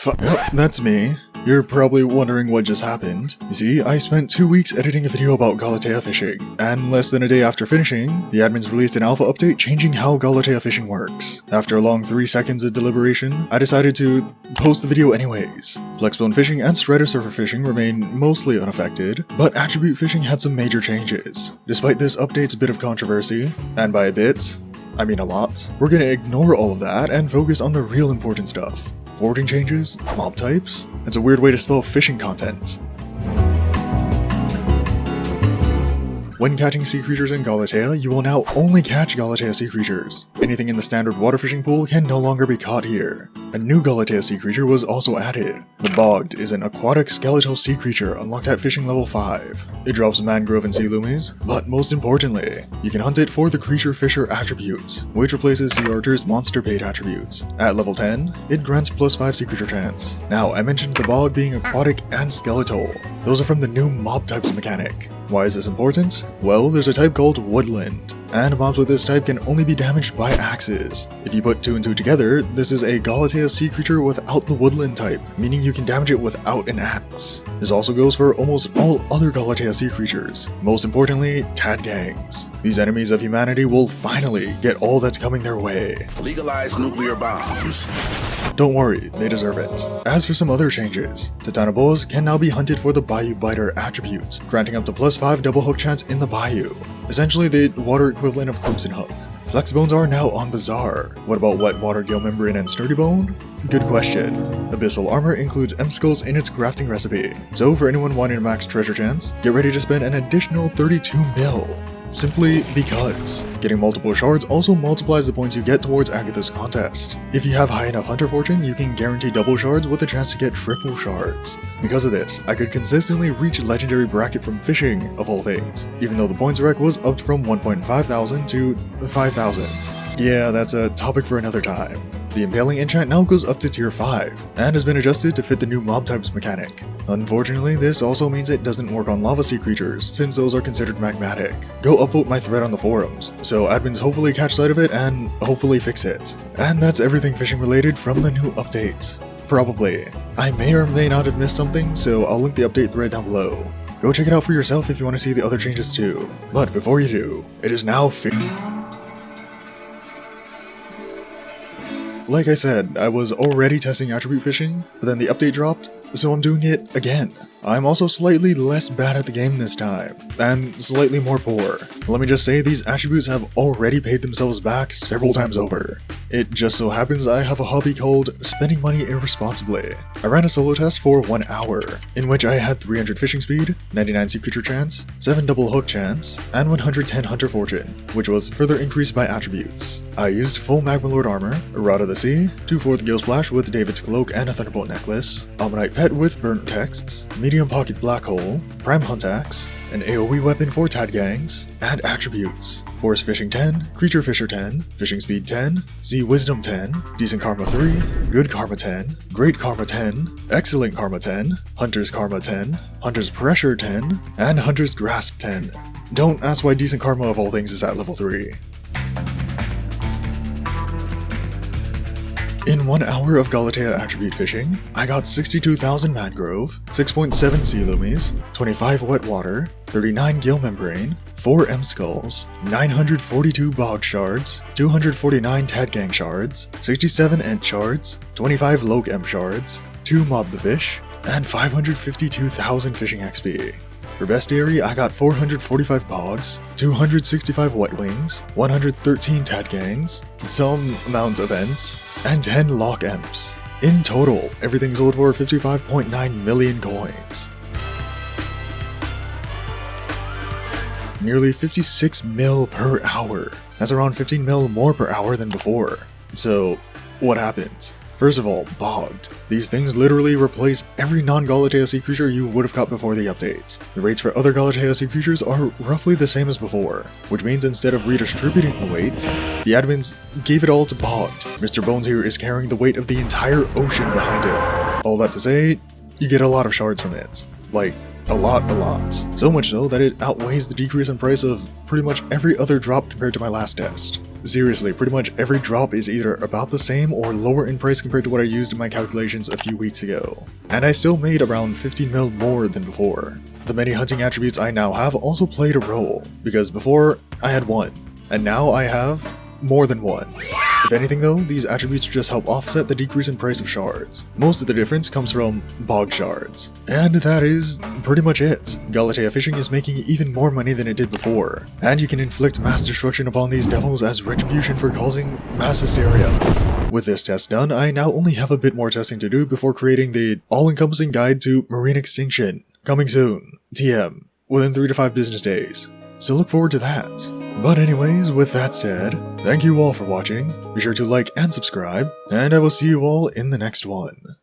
Yep, that's me. You're probably wondering what just happened. You see, I spent 2 weeks editing a video about Galatea fishing, and less than a day after finishing, the admins released an alpha update changing how Galatea fishing works. After a long 3 seconds of deliberation, I decided to post the video anyways. Flexbone fishing and strider surfer fishing remain mostly unaffected, but attribute fishing had some major changes. Despite this update's bit of controversy, and by a bit, I mean a lot, we're gonna ignore all of that and focus on the real important stuff. Foraging changes, mob types. It's a weird way to spell fishing content. When catching sea creatures in Galatea, you will now only catch Galatea sea creatures. Anything in the standard water fishing pool can no longer be caught here. A new Galatea sea creature was also added. The Bogged is an aquatic skeletal sea creature unlocked at fishing level 5. It drops mangrove and sea loomies, but most importantly, you can hunt it for the Creature Fisher attribute, which replaces the Archer's Monster Bait attribute. At level 10, it grants +5 sea creature chance. Now, I mentioned the Bog being aquatic and skeletal. Those are from the new mob types mechanic. Why is this important? Well, there's a type called Woodland, and mobs with this type can only be damaged by axes. If you put 2 and 2 together, this is a Galatea sea creature without the Woodland type, meaning you can damage it without an axe. This also goes for almost all other Galatea sea creatures, most importantly, Tad gangs. These enemies of humanity will finally get all that's coming their way. Legalize nuclear bombs. Don't worry, they deserve it. As for some other changes, Titanoboas can now be hunted for the Bayou Biter attribute, granting up to +5 double hook chance in the bayou. Essentially the water equivalent of Crimson Hook. Flex bones are now on Bazaar. What about wet water gill membrane and sturdy bone? Good question. Abyssal armor includes M skulls in its crafting recipe, so for anyone wanting a max treasure chance, get ready to spend an additional 32 mil. Simply because. Getting multiple shards also multiplies the points you get towards Agatha's contest. If you have high enough hunter fortune, you can guarantee double shards with a chance to get triple shards. Because of this, I could consistently reach legendary bracket from fishing, of all things, even though the points rec was upped from 1,500 to 5,000. Yeah, that's a topic for another time. The Impaling enchant now goes up to tier 5, and has been adjusted to fit the new mob types mechanic. Unfortunately, this also means it doesn't work on lava sea creatures, since those are considered magmatic. Go upvote my thread on the forums, so admins hopefully catch sight of it and hopefully fix it. And that's everything fishing related from the new update. Probably. I may or may not have missed something, so I'll link the update thread down below. Go check it out for yourself if you want to see the other changes too. But before you do, it is now Like I said, I was already testing attribute fishing, but then the update dropped, so I'm doing it again. I'm also slightly less bad at the game this time, and slightly more poor. Let me just say these attributes have already paid themselves back several times over. It just so happens I have a hobby called spending money irresponsibly. I ran a solo test for 1 hour, in which I had 300 fishing speed, 99 sea creature chance, 7 double hook chance, and 110 hunter fortune, which was further increased by attributes. I used full Magma Lord armor, a Rod of the Sea, 2/4 Gill Splash with David's Cloak and a Thunderbolt necklace, Ammonite Pet with burnt texts, Medium Pocket Black Hole, Prime Hunt Axe, an AoE weapon for Tad gangs, and attributes. Force Fishing 10, Creature Fisher 10, Fishing Speed 10, Z Wisdom 10, Decent Karma 3, Good Karma 10, Great Karma 10, Excellent Karma 10, Hunter's Karma 10, Hunter's Pressure 10, and Hunter's Grasp 10. Don't ask why Decent Karma of all things is at level 3. In 1 hour of Galatea attribute fishing, I got 62,000 mangrove, 6.7 sea loomies, 25 wet water, 39 gill membrane, 4 M skulls, 942 bog shards, 249 Tad gang shards, 67 ent shards, 25 Loke M shards, 2 mob the fish, and 552,000 fishing XP. For bestiary, I got 445 bogs, 265 wet wings, 113 Tad gangs, some amount of ents, and 10 lock emps. In total, everything sold for 55.9 million coins. Nearly 56 mil per hour. That's around 15 mil more per hour than before. So, what happened? First of all, Bogged. These things literally replace every non-Galatea sea creature you would have caught before the update. The rates for other Galatea sea creatures are roughly the same as before, which means instead of redistributing the weight, the admins gave it all to Bogged. Mr. Bones here is carrying the weight of the entire ocean behind him. All that to say, you get a lot of shards from it. Like, a lot. So much so that it outweighs the decrease in price of pretty much every other drop compared to my last test. Seriously, pretty much every drop is either about the same or lower in price compared to what I used in my calculations a few weeks ago. And I still made around 15 mil more than before. The many hunting attributes I now have also played a role, because before I had one, and now I have more than one. If anything though, these attributes just help offset the decrease in price of shards. Most of the difference comes from bog shards. And that is pretty much it. Galatea fishing is making even more money than it did before, and you can inflict mass destruction upon these devils as retribution for causing mass hysteria. With this test done, I now only have a bit more testing to do before creating the all-encompassing guide to marine extinction. Coming soon. TM. Within 3 to 5 business days. So look forward to that. But anyways, with that said, thank you all for watching, be sure to like and subscribe, and I will see you all in the next one.